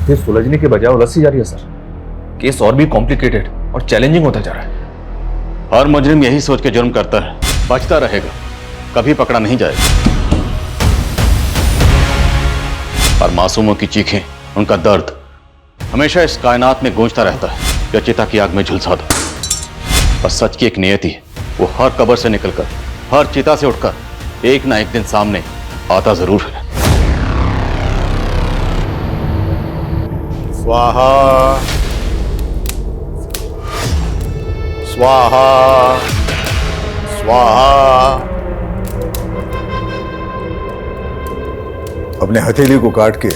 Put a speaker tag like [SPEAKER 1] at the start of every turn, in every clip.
[SPEAKER 1] फिर सुलझने के बजाय उलझ सी जा रही है सर। केस और भी कॉम्प्लिकेटेड और चैलेंजिंग होता जा रहा है।
[SPEAKER 2] हर मुजरिम यही सोच के जुर्म करता है, बचता रहेगा, कभी पकड़ा नहीं जाएगा। और मासूमों की चीखें, उनका दर्द हमेशा इस कायनात में गूंजता रहता है या चिता की आग में झुलसा दो। और सच की एक नियति है, वो हर कब्र से निकलकर, हर चिता से उठकर एक ना एक दिन सामने आता जरूर है।
[SPEAKER 3] स्वाहा स्वाहा स्वाहा। अपने हथेली को काट के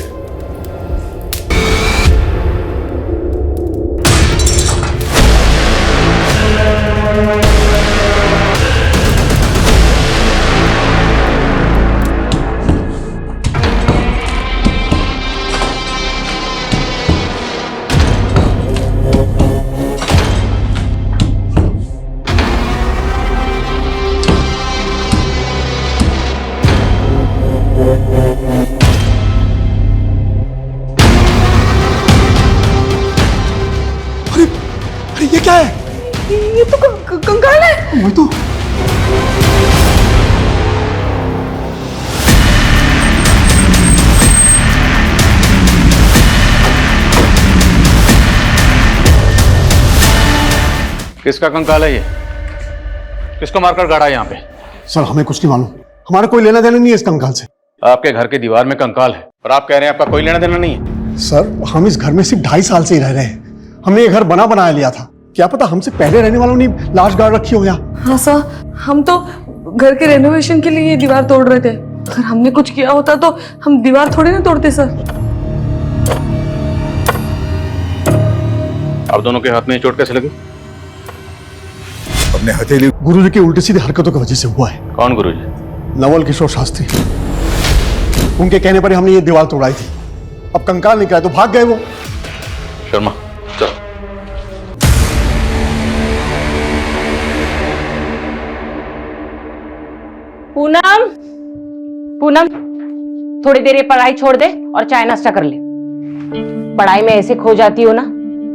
[SPEAKER 4] ये क्या है?
[SPEAKER 5] ये तो कंकाल है।
[SPEAKER 4] वही तो।
[SPEAKER 2] किसका कंकाल है ये? किसको मारकर गाड़ा यहाँ पे?
[SPEAKER 4] सर हमें कुछ नहीं मालूम, हमारा कोई लेना देना नहीं है इस कंकाल से।
[SPEAKER 2] आपके घर की दीवार में कंकाल है और आप कह रहे हैं आपका कोई लेना देना नहीं है?
[SPEAKER 4] सर हम इस घर में सिर्फ 2.5 साल से ही रह रहे हैं। हमने ये घर बनाया लिया था, क्या पता हमसे पहले रहने वालों ने लाश गाड़ रखी हो यहाँ।
[SPEAKER 5] हाँ सर, हम तो घर के रेनोवेशन के लिए ये दीवार तोड़ रहे थे। अगर हमने कुछ किया होता तो हम दीवार थोड़ी ना तोड़ते सर।
[SPEAKER 2] आप दोनों के हाथ में चोट कैसे लगी?
[SPEAKER 3] अपने हथेली।
[SPEAKER 4] गुरुजी की उल्टी सीधी हरकतों की वजह से हुआ है।
[SPEAKER 2] कौन गुरुजी?
[SPEAKER 4] नवल किशोर शास्त्री। उनके कहने पर हमने ये दीवार तोड़ाई थी। अब कंकाल निकला तो भाग गए वो।
[SPEAKER 2] शर्मा चल।
[SPEAKER 6] पूनम, पूनम, थोड़ी देर ये पढ़ाई छोड़ दे और चाय नाश्ता कर ले। पढ़ाई में ऐसे खो जाती हो ना,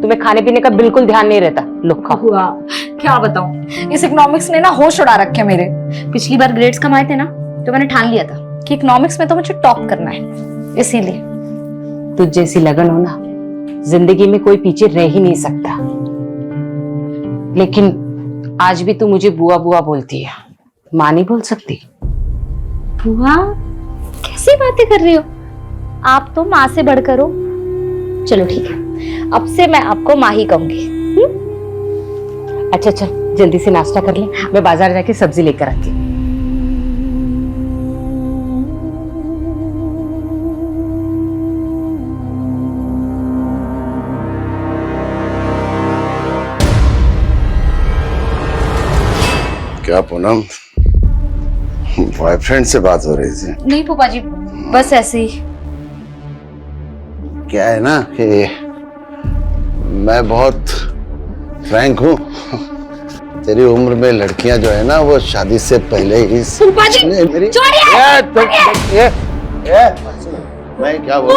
[SPEAKER 6] तुम्हें खाने पीने का बिल्कुल ध्यान नहीं रहता। लो खाओ।
[SPEAKER 7] हुआ क्या बताऊं, इस इकोनॉमिक्स ने ना होश उड़ा रखे मेरे। पिछली बार ग्रेड्स कमाए थे ना, तो मैंने ठान लिया था कि इकोनॉमिक्स में तो मुझे टॉप करना है, इसीलिए।
[SPEAKER 6] तुझ जैसी लगन हो ना, जिंदगी में कोई पीछे रह ही नहीं सकता। लेकिन आज भी तू मुझे बुआ बुआ बोलती है, माँ नहीं बोल सकती।
[SPEAKER 7] बुआ? कैसी बातें कर रही हो आप, तो माँ से बढ़कर हो। चलो ठीक है, अब से मैं आपको माँ ही कहूंगी।
[SPEAKER 6] अच्छा चल जल्दी से नाश्ता कर ले, मैं बाजार जाके सब्जी लेकर आती हूँ।
[SPEAKER 3] क्या पूनम, बॉयफ्रेंड से बात हो रही थी?
[SPEAKER 7] नहीं फूफा जी, बस ऐसे ही।
[SPEAKER 3] क्या है ना कि मैं बहुत फ्रैंक हूँ। तेरी उम्र में लड़कियां जो है ना, वो शादी से पहले ही
[SPEAKER 7] फूफा जी,
[SPEAKER 3] मेरी मैं क्या बोल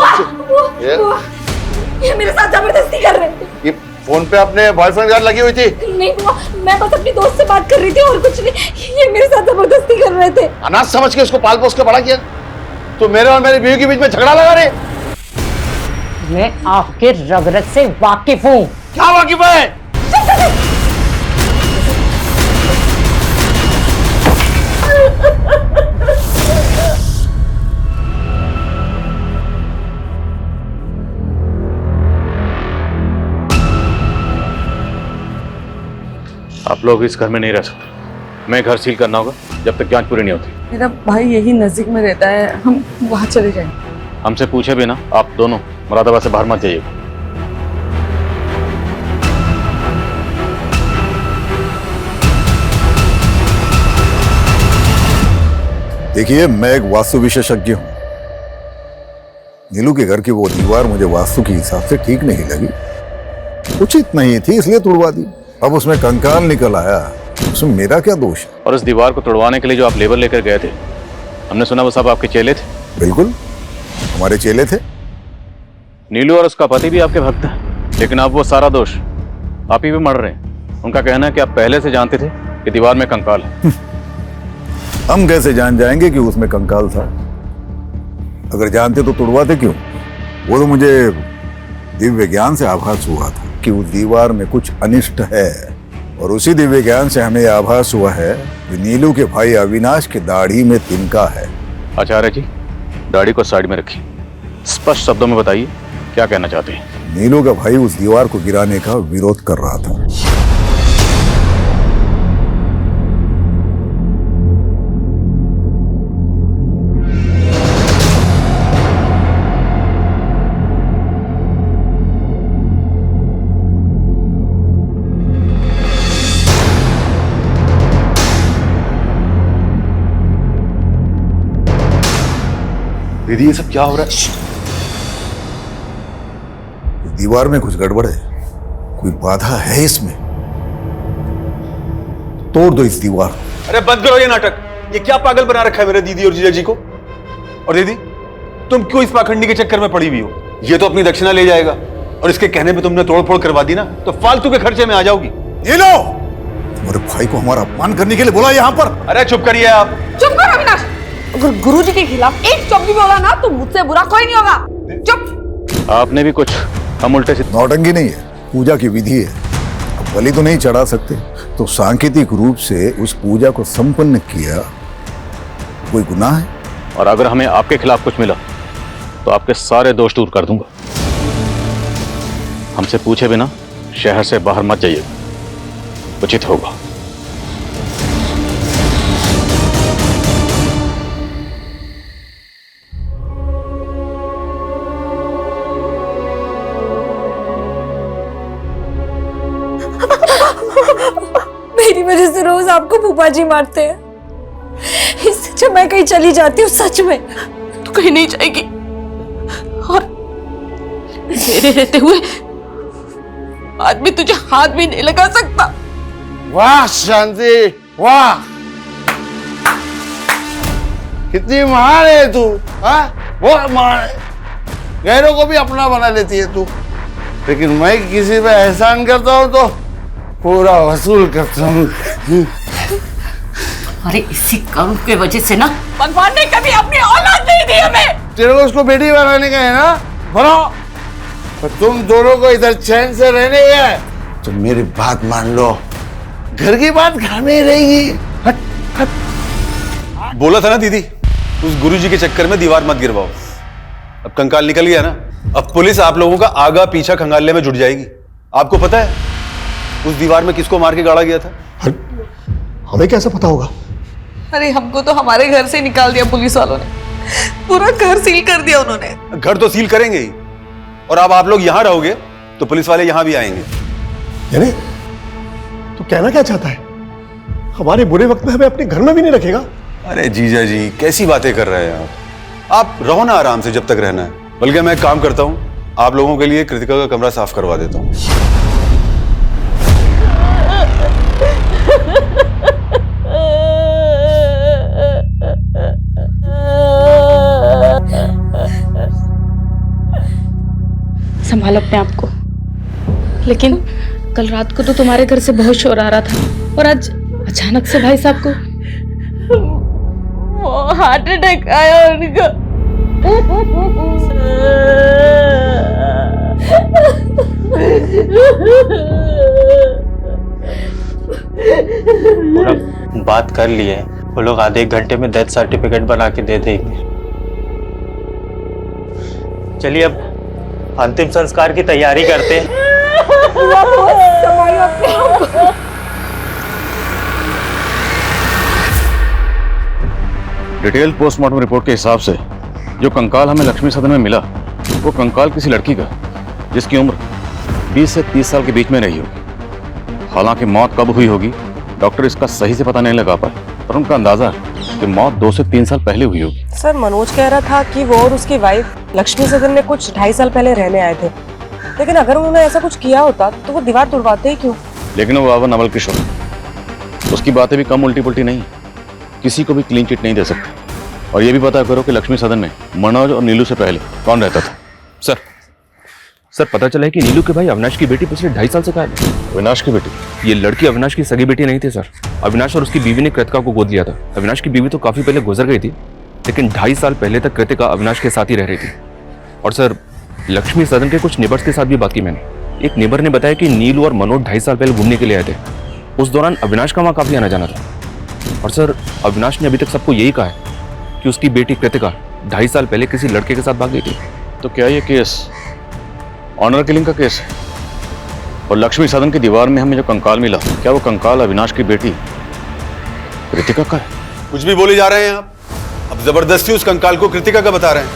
[SPEAKER 7] ये मेरे साथ जबरदस्ती कर रहे हैं।
[SPEAKER 3] ये फोन पे अपने बॉयफ्रेंड के साथ लगी हुई थी?
[SPEAKER 7] नहीं बुआ, मैं बस अपनी दोस्त से बात कर रही थी और कुछ नहीं। ये मेरे साथ जबरदस्ती कर रहे थे।
[SPEAKER 3] अनाथ समझ के उसको पाल पोस के बड़ा किया, तो मेरे और मेरी बीवी के बीच में झगड़ा लगा रहे।
[SPEAKER 6] मैं आपके रगरग से वाकिफ हूँ।
[SPEAKER 3] क्या वाकिफ है?
[SPEAKER 2] आप लोग इस घर में नहीं रह सकते। मैं घर सील करना होगा जब तक जांच पूरी नहीं होती।
[SPEAKER 5] मेरा भाई यही नजदीक में रहता है, हम वहां चले जाएंगे।
[SPEAKER 2] हमसे पूछे बिना आप दोनों मुरादाबाद से बाहर मत जाइएगा।
[SPEAKER 3] देखिए, मैं एक वास्तु विशेषज्ञ हूं। नीलू के घर की वो दीवार मुझे वास्तु के हिसाब से ठीक नहीं लगी, उचित नहीं थी, इसलिए तुड़वा दी। अब उसमें कंकाल निकल आया, उसमें मेरा क्या दोष है?
[SPEAKER 2] और इस दीवार को तोड़वाने के लिए जो आप लेबर लेकर गए थे, हमने सुना वो सब आपके चेले थे।
[SPEAKER 3] बिल्कुल, हमारे चेले थे।
[SPEAKER 2] नीलू और उसका पति भी आपके भक्त है, लेकिन अब वो सारा दोष आप ही पे मर रहे हैं। उनका कहना है कि आप पहले से जानते थे कि दीवार में कंकाल है।
[SPEAKER 3] हम कैसे जान जाएंगे कि उसमें कंकाल था? अगर जानते तो तुड़वाते क्यों? वो तो मुझे दिव्य ज्ञान से आभास हुआ था कि उस दीवार में कुछ अनिष्ट है, और उसी दिव्य ज्ञान से हमें आभास हुआ है कि नीलू के भाई अविनाश की दाढ़ी में तिनका है।
[SPEAKER 2] आचार्य जी, दाढ़ी को साइड में रखिए, स्पष्ट शब्दों में बताइए क्या कहना चाहते हैं।
[SPEAKER 3] नीलू का भाई उस दीवार को गिराने का विरोध कर रहा था।
[SPEAKER 8] दीदी ये सब क्या हो रहा है?
[SPEAKER 3] दीवार में कुछ गड़बड़ है, कोई बाधा है इसमें। तोड़ दो इस दीवार को।
[SPEAKER 8] अरे बंद करो ये नाटक। ये क्या पागल बना रखा है मेरे दीदी और जीजा जी को? और दीदी तुम क्यों इस पाखंडी के चक्कर में पड़ी हुई हो? ये तो अपनी दक्षिणा ले जाएगा, और इसके कहने पे तुमने तोड़फोड़ करवा दी ना, तो फालतू के खर्चे में आ जाओगी।
[SPEAKER 3] ये लो, तुम्हारे भाई को हमारा अपमान करने के लिए बोला यहाँ पर।
[SPEAKER 8] अरे चुप करिए आप।
[SPEAKER 5] चुप कर अविनाश। अगर गुरुजी के खिलाफ एक शब्द भी बोला ना तो मुझसे बुरा कोई नहीं होगा। चुप।
[SPEAKER 2] आपने भी कुछ हम उल्टे से।
[SPEAKER 3] नौटंकी नहीं है, पूजा की विधि है। अब बलि तो नहीं चढ़ा सकते, तो सांकेतिक रूप से उस पूजा को संपन्न किया, कोई गुनाह है?
[SPEAKER 2] और अगर हमें आपके खिलाफ कुछ मिला तो आपके सारे दोष दूर कर दूंगा। हमसे पूछे बिना शहर से बाहर मत जाइए, उचित होगा।
[SPEAKER 9] मेरी वजह से रोज आपको फूफा जी मारते हैं। इससे अच्छा मैं कहीं चली जाती हूँ। सच में
[SPEAKER 5] तू कहीं नहीं जाएगी, और मेरे रहते हुए आदमी तुझे हाथ भी नहीं लगा सकता।
[SPEAKER 10] वाह शांति, वाह, कितनी महान है तू। बहुत महान है, गैरों को भी अपना बना लेती है तू। लेकिन मैं किसी पे एहसान करता हूँ तो पूरा वसूल करता हूँ।
[SPEAKER 6] अरे इसी कर्म के वजह से ना
[SPEAKER 5] भगवान ने कभी अपनी औलाद नहीं दी हमें।
[SPEAKER 10] तेरे को उसको बेटी बनाने का है ना, बनाओ। पर तुम दोनों को इधर चैन से रहने है तो मेरी बात मान लो, घर की बात घर में ही रहेगी। हट हट।
[SPEAKER 8] बोला था ना दीदी, उस गुरुजी के चक्कर में दीवार मत गिरवाओ। अब कंकाल निकल गया ना, अब पुलिस आप लोगों का आगा पीछा खंगालने में जुट जाएगी। आपको पता है उस दीवार में किसको मार के गाड़ा गया था?
[SPEAKER 4] हमें कैसे पता होगा?
[SPEAKER 5] अरे हमको तो हमारे घर से निकाल दिया पुलिस वालों ने, पूरा घर सील कर दिया उन्होंने।
[SPEAKER 8] घर तो सील करेंगे ही, और अब आप लोग यहां रहोगे तो पुलिस वाले यहां भी आएंगे।
[SPEAKER 4] यानी तू कहना क्या चाहता है? हमारे बुरे वक्त में हमें अपने घर में भी नहीं रखेगा?
[SPEAKER 8] अरे जीजा जी कैसी बातें कर रहे हैं आप रहो ना आराम से जब तक रहना है। बल्कि मैं एक काम करता हूं, आप लोगों के लिए कृतिका का कमरा साफ करवा देता हूं।
[SPEAKER 5] संभालो अपने आप को। लेकिन कल रात को तो तुम्हारे घर से बहुत शोर आ रहा था, और आज अचानक से भाई साहब को वो हार्ट अटैक आया उनको।
[SPEAKER 11] बात कर लिए, वो लोग आधे एक घंटे में डेथ सर्टिफिकेट बना के दे देंगे। चलिए अब अंतिम संस्कार की तैयारी करते हैं।
[SPEAKER 2] डिटेल पोस्टमार्टम रिपोर्ट के हिसाब से जो कंकाल हमें लक्ष्मी सदन में मिला, वो कंकाल किसी लड़की का जिसकी उम्र 20 से 30 साल के बीच में रही होगी। हालांकि मौत कब हुई होगी डॉक्टर इसका सही से पता नहीं लगा पाए, पर उनका अंदाजा है कि मौत 2 से 3 साल पहले हुई होगी।
[SPEAKER 12] सर मनोज कह रहा था कि वो और उसकी वाइफ लक्ष्मी सदन में कुछ 2.5 साल पहले रहने आए थे, लेकिन अगर उन्होंने ऐसा कुछ किया होता तो वो दीवार तोड़वाते ही क्यों?
[SPEAKER 2] लेकिन वो बाबा नवल किशोर, उसकी बातें भी कम उल्टी पुल्टी नहीं, किसी को भी क्लीन चिट नहीं दे सकते। और ये भी पता करो कि लक्ष्मी सदन में मनोज और नीलू से पहले कौन रहता था।
[SPEAKER 1] सर सर पता चला है कि नीलू के भाई अविनाश की बेटी पिछले 2.5 साल से गायब है।
[SPEAKER 2] अविनाश की बेटी?
[SPEAKER 1] ये लड़की अविनाश की सगी बेटी नहीं थी सर। अविनाश और उसकी बीवी ने कृतिका को गोद लिया था। अविनाश की बीवी तो काफी पहले गुजर गई थी, लेकिन 2.5 साल पहले तक कृतिका अविनाश के साथ ही रह रही थी। और सर लक्ष्मी सदन के कुछ नेबर्स के साथ भी बात की मैंने। एक नेबर ने बताया कि नीलू और मनोज 2.5 साल पहले घूमने के लिए आए थे। उस दौरान अविनाश का वहाँ काफी आना जाना था। और सर अविनाश ने अभी तक सबको यही कहा है कि उसकी बेटी कृतिका 2.5 साल पहले किसी लड़के के साथ भाग गई थी।
[SPEAKER 2] तो क्या ये केस ऑनर किलिंग का केस है? और लक्ष्मी सदन की दीवार में हमें जो कंकाल मिला, क्या वो कंकाल अविनाश की बेटी कृतिका का है?
[SPEAKER 8] कुछ भी बोले जा रहे हैं आप। अब जबरदस्ती उस कंकाल को कृतिका का बता रहे हैं।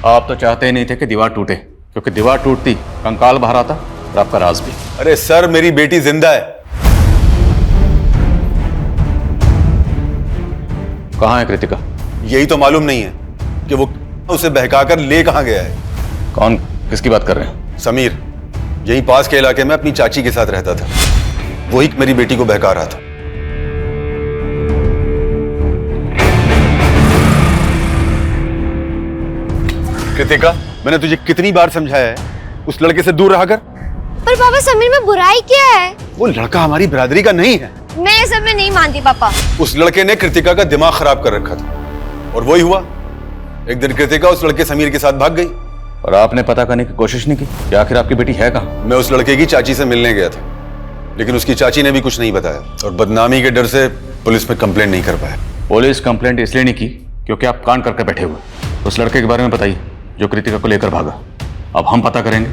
[SPEAKER 2] आप तो चाहते ही नहीं थे कि दीवार टूटे, क्योंकि दीवार टूटती कंकाल बाहर आता और आपका राज भी।
[SPEAKER 8] अरे सर, मेरी बेटी जिंदा है।
[SPEAKER 2] कहाँ है कृतिका?
[SPEAKER 8] यही तो मालूम नहीं है कि वो उसे बहकाकर ले कहां गया है।
[SPEAKER 2] कौन, किसकी बात कर रहे हैं?
[SPEAKER 8] समीर यही पास के इलाके में अपनी चाची के साथ रहता था। वही मेरी बेटी को बहका रहा था। कृतिका, मैंने तुझे कितनी बार समझाया है उस लड़के से दूर रहा कर।
[SPEAKER 7] पर पापा समीर में बुराई क्या है?
[SPEAKER 8] वो लड़का हमारी बिरादरी का नहीं है।
[SPEAKER 7] मैं सब में नहीं मानती पापा।
[SPEAKER 8] उस लड़के ने कृतिका का दिमाग खराब कर रखा था और वही हुआ। एक दिन कृतिका उस लड़के समीर के साथ भाग गई।
[SPEAKER 2] और आपने पता करने की कोशिश नहीं की कि आखिर आपकी बेटी है कहाँ?
[SPEAKER 8] मैं उस लड़के की चाची से मिलने गया था, लेकिन उसकी चाची ने भी कुछ नहीं बताया और बदनामी के डर से पुलिस में कंप्लेंट नहीं कर पाया।
[SPEAKER 2] पुलिस कंप्लेंट इसलिए नहीं की क्योंकि आप कांड करके बैठे हुए। उस लड़के के बारे में बताइए जो कृतिका को लेकर भागा। अब हम पता करेंगे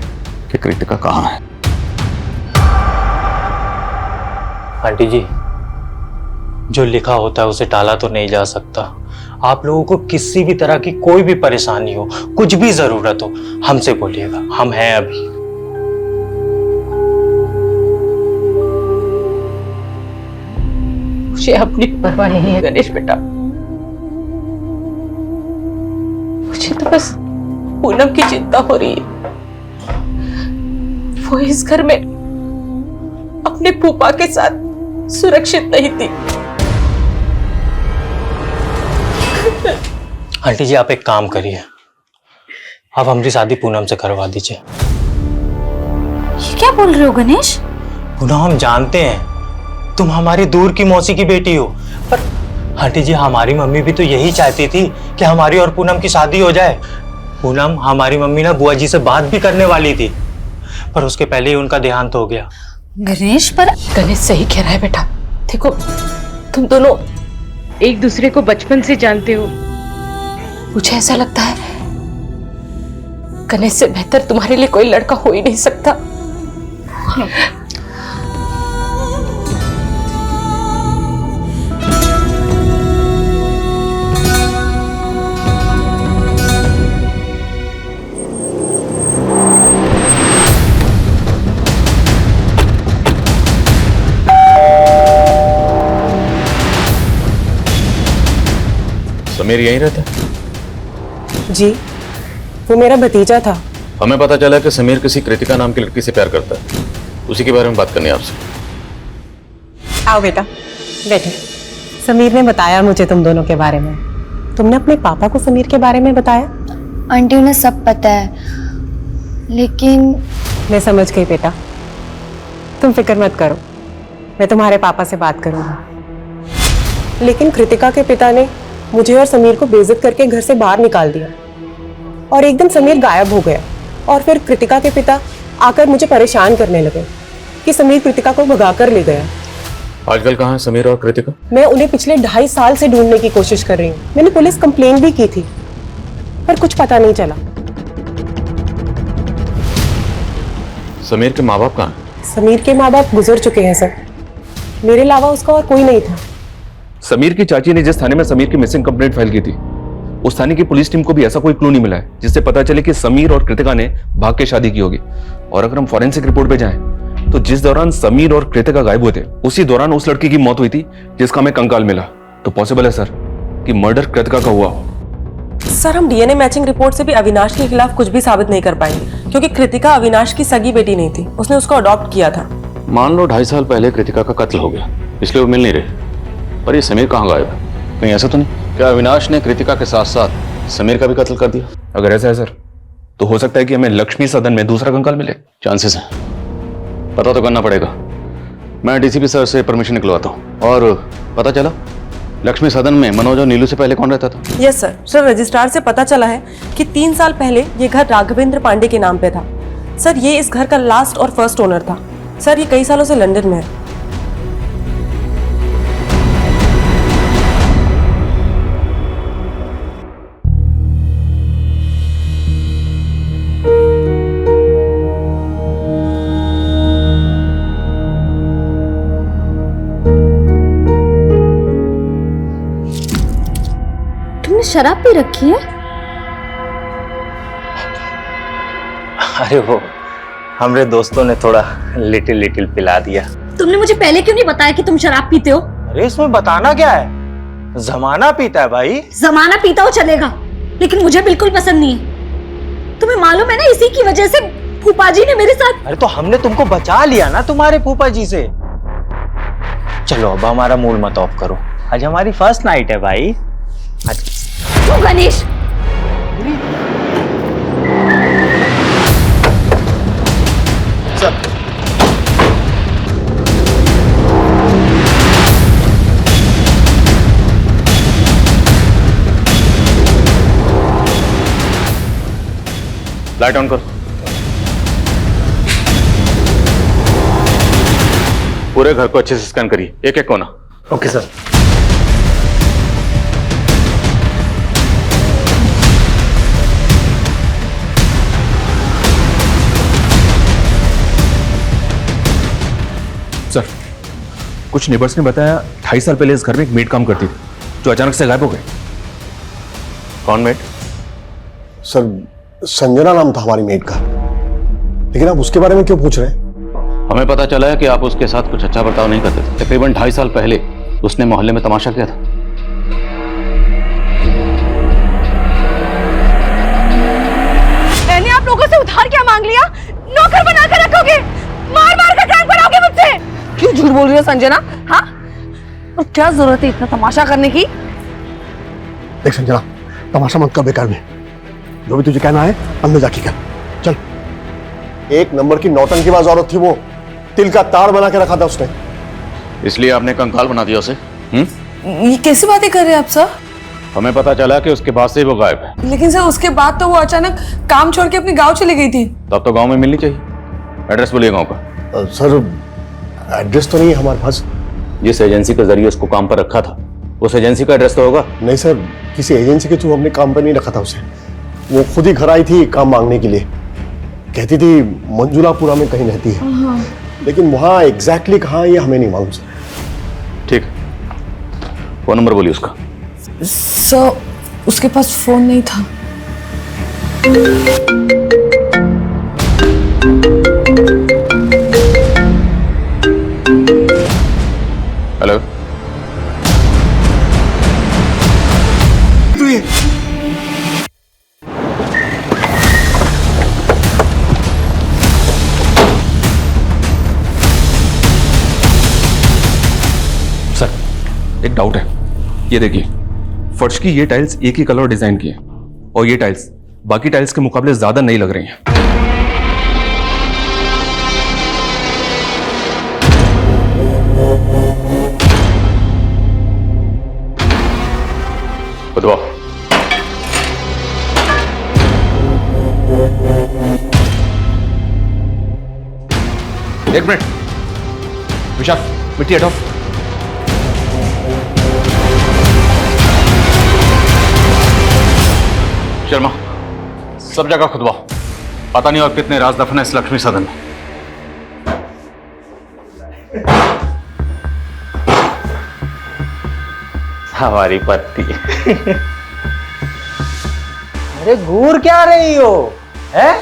[SPEAKER 2] कि कृतिका कहाँ है।
[SPEAKER 11] आंटी जी, जो लिखा होता है उसे टाला तो नहीं जा सकता। आप लोगों को किसी भी तरह की कोई भी परेशानी हो, कुछ भी जरूरत हो, हमसे बोलिएगा, हम हैं अभी।
[SPEAKER 6] मुझे अपनी परवाह नहीं है गणेश बेटा। मुझे तो बस पूनम की चिंता हो रही है। वो इस घर में अपने फूफा के साथ सुरक्षित नहीं थी।
[SPEAKER 11] आंटी जी, आप एक काम करिए, आप हमारी शादी पूनम से करवा दीजिए।
[SPEAKER 7] ये क्या बोल रहे हो गणेश?
[SPEAKER 11] पूनम, हम जानते हैं तुम हमारी दूर की मौसी की बेटी हो, पर आंटी जी हमारी मम्मी भी तो यही चाहती थी कि हमारी और पूनम की शादी हो जाए। पूनम, हमारी मम्मी ना बुआ जी से बात भी करने वाली थी, पर उसके पहले ही उनका देहांत हो गया।
[SPEAKER 7] गणेश, पर
[SPEAKER 6] गणेश सही कह रहा है बेटा। देखो, तुम दोनों एक दूसरे को बचपन से जानते हो। मुझे ऐसा लगता है गणेश से बेहतर तुम्हारे लिए कोई लड़का हो ही नहीं सकता।
[SPEAKER 2] समीर यहीं रहता है?
[SPEAKER 12] जी, वो मेरा भतीजा था।
[SPEAKER 2] हमें पता चला कि समीर किसी कृतिका नाम की लड़की से प्यार करता है। उसी के बारे में बात करनी है आपसे।
[SPEAKER 12] आओ बेटा, बैठे। समीर ने बताया मुझे तुम दोनों के बारे में। तुमने अपने पापा को समीर के बारे में बताया?
[SPEAKER 7] आंटी, उन्हें सब पता है, लेकिन
[SPEAKER 12] मैं समझ गई बेटा, तुम फिक्र मत करो, मैं तुम्हारे पापा से बात करूंगा। लेकिन कृतिका के पिता ने मुझे और समीर को बेइज्जत करके घर से बाहर निकाल दिया और एकदम समीर गायब हो गया। और फिर कृतिका के पिता आकर मुझे परेशान करने लगे कि समीर कृतिका को भगा कर ले गया।
[SPEAKER 2] आजकल कहाँ है समीर और कृतिका?
[SPEAKER 12] मैं उन्हें पिछले 2.5 साल से ढूंढने की कोशिश कर रही हूँ। मैंने पुलिस कंप्लेंट भी की थी, पर कुछ पता नहीं चला।
[SPEAKER 2] समीर के माँ बाप कहाँ हैं?
[SPEAKER 12] समीर के माँ बाप गुजर चुके हैं सर। मेरे अलावा उसका और कोई नहीं था।
[SPEAKER 1] समीर की चाची ने जिस थाने में समीर की मिसिंग कंप्लेंट फाइल की थी, उस थाने की पुलिस टीम को भी ऐसा कोई क्लू नहीं मिला है जिससे पता चले कि समीर और कृतिका ने भाग के शादी की होगी। और अगर हम फॉरेंसिक रिपोर्ट पे जाएं, तो जिस दौरान समीर और कृतिका गायब हुए थे, उसी दौरान उस लड़की की मौत हुई थी जिसका हमें कंकाल मिला। तो पॉसिबल है सर कि मर्डर कृतिका का हुआ हो।
[SPEAKER 12] सर, हम डीएनए मैचिंग रिपोर्ट से भी अविनाश के खिलाफ कुछ भी साबित नहीं कर पाएंगे, क्योंकि कृतिका अविनाश की सगी बेटी नहीं थी, उसने उसको अडॉप्ट किया था।
[SPEAKER 2] मान लो 2.5 साल पहले कृतिका का कत्ल हो गया, इसलिए वो मिल नहीं रहे, पर ये समीर कहाँ गायब है? कहीं ऐसा तो नहीं क्या अविनाश ने कृतिका के साथ साथ समीर का भी कत्ल कर दिया?
[SPEAKER 1] अगर ऐसा है सर, तो हो सकता है कि हमें लक्ष्मी सदन में दूसरा कंकाल मिले।
[SPEAKER 2] चांसेस है, पता तो करना पड़ेगा। मैं डीसीपी सर से परमिशन निकलवाता हूँ। और पता चला लक्ष्मी सदन में मनोज और नीलू से पहले कौन रहता था?
[SPEAKER 12] Yes sir. सर रजिस्ट्रार से पता चला है कि 3 साल पहले ये घर राघवेंद्र पांडे के नाम पे था। सर ये इस घर का लास्ट और फर्स्ट ओनर था। सर ये कई सालों से लंदन में है।
[SPEAKER 7] तुमने शराब पी रखी है?
[SPEAKER 11] अरे वो हमारे दोस्तों ने थोड़ा लिटिल पिला दिया।
[SPEAKER 7] तुमने मुझे पहले क्यों नहीं बताया कि तुम शराब पीते हो?
[SPEAKER 11] अरे इसमें बताना क्या है, जमाना पीता है भाई।
[SPEAKER 7] जमाना पीता हो चलेगा, लेकिन मुझे बिल्कुल पसंद नहीं है। तुम्हें मालूम है ना, इसी की वजह से फूफा जी ने मेरे साथ।
[SPEAKER 11] अरे तो हमने तुमको बचा लिया ना तुम्हारे फूफा जी से। चलो अब हमारा मूड मत ऑफ करो, आज हमारी फर्स्ट नाइट है भाई।
[SPEAKER 7] क्यों गणेश?
[SPEAKER 2] लाइट ऑन करो। पूरे घर को अच्छे से स्कैन करिए, एक एक कोना।
[SPEAKER 11] Okay sir.
[SPEAKER 1] सर कुछ नेबर्स ने बताया 2.5 साल पहले इस घर में एक मेड काम करती थी जो अचानक से गायब हो गई।
[SPEAKER 2] कौन मेड?
[SPEAKER 4] सर संजना नाम था हमारी मेड का, लेकिन आप उसके बारे में क्यों पूछ रहे हैं?
[SPEAKER 2] हमें पता चला है कि आप उसके साथ कुछ अच्छा बर्ताव नहीं करते थे। तकरीबन 2.5 साल पहले उसने मोहल्ले में तमाशा किया था।
[SPEAKER 9] मैंने आप लोगों से उधार क्या मांग लिया? नौकर बना कर रखोगे, मार मार कर काम कराओगे मुझसे। क्यों झूठ बोल रही हो संजना? हाँ, और क्या जरूरत है इतना तमाशा करने की?
[SPEAKER 4] देख संजना, तमाशा मत कर बेकार में। जो भी तुझे कहना है अंदर जाके कर। चल। एक नंबर की नौटंकीबाज औरत थी वो, तिल का तार बना के रखा था उसने।
[SPEAKER 2] इसलिए आपने कंकाल बना दिया उसे?
[SPEAKER 9] ये कैसी बातें कर रहे हैं आप सर?
[SPEAKER 2] हमें पता चला कि उसके बाद से वो गायब है।
[SPEAKER 9] लेकिन सर उसके बाद तो वो अचानक काम छोड़ के अपने गांव चली गई थी।
[SPEAKER 2] तब तो गांव में मिलनी चाहिए। एड्रेस बोलिए गांव का।
[SPEAKER 4] सर एड्रेस तो नहीं है हमारे पास।
[SPEAKER 2] जिस एजेंसी के जरिए उसको काम पर रखा था उस एजेंसी का एड्रेस तो होगा?
[SPEAKER 4] नहीं सर, किसी एजेंसी के थ्रू हमने काम पर नहीं रखा था उसे। वो खुद ही घर आई थी काम मांगने के लिए। कहती थी मंजुलापुरा में कहीं रहती है, लेकिन वहां एग्जैक्टली कहाँ ये हमें नहीं मालूम सर।
[SPEAKER 2] ठीक, फोन नंबर बोलिए उसका।
[SPEAKER 9] सर उसके पास फोन नहीं था।
[SPEAKER 2] हेलो,
[SPEAKER 1] सर एक डाउट है, ये देखिए फर्श की ये टाइल्स एक ही कलर और डिजाइन की है और ये टाइल्स बाकी टाइल्स के मुकाबले ज्यादा नई लग रही हैं।
[SPEAKER 2] खुदवाओ।
[SPEAKER 1] एक मिनट विशाल, मिट्टी हटाओ।
[SPEAKER 2] शर्मा, सब जगह खुदवाओ। पता नहीं और कितने राज दफन है इस लक्ष्मी सदन में।
[SPEAKER 11] हमारी पत्नी। अरे घूर क्या रही हो? है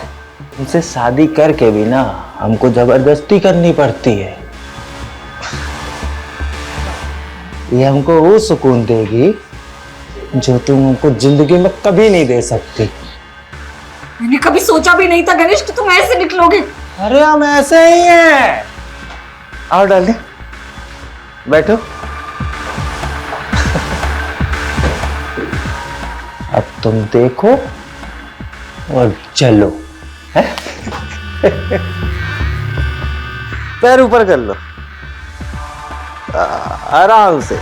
[SPEAKER 11] तुमसे शादी करके भी ना हमको जबरदस्ती करनी पड़ती है। ये हमको वो सुकून देगी जो तुम हमको जिंदगी में कभी नहीं दे सकती।
[SPEAKER 9] मैंने कभी सोचा भी नहीं था गणेश कि तुम ऐसे निकलोगे।
[SPEAKER 11] अरे हम ऐसे ही हैं। आओ डार्लिंग, बैठो। अब तुम देखो और चलो। है? पैर ऊपर कर लो, आराम से।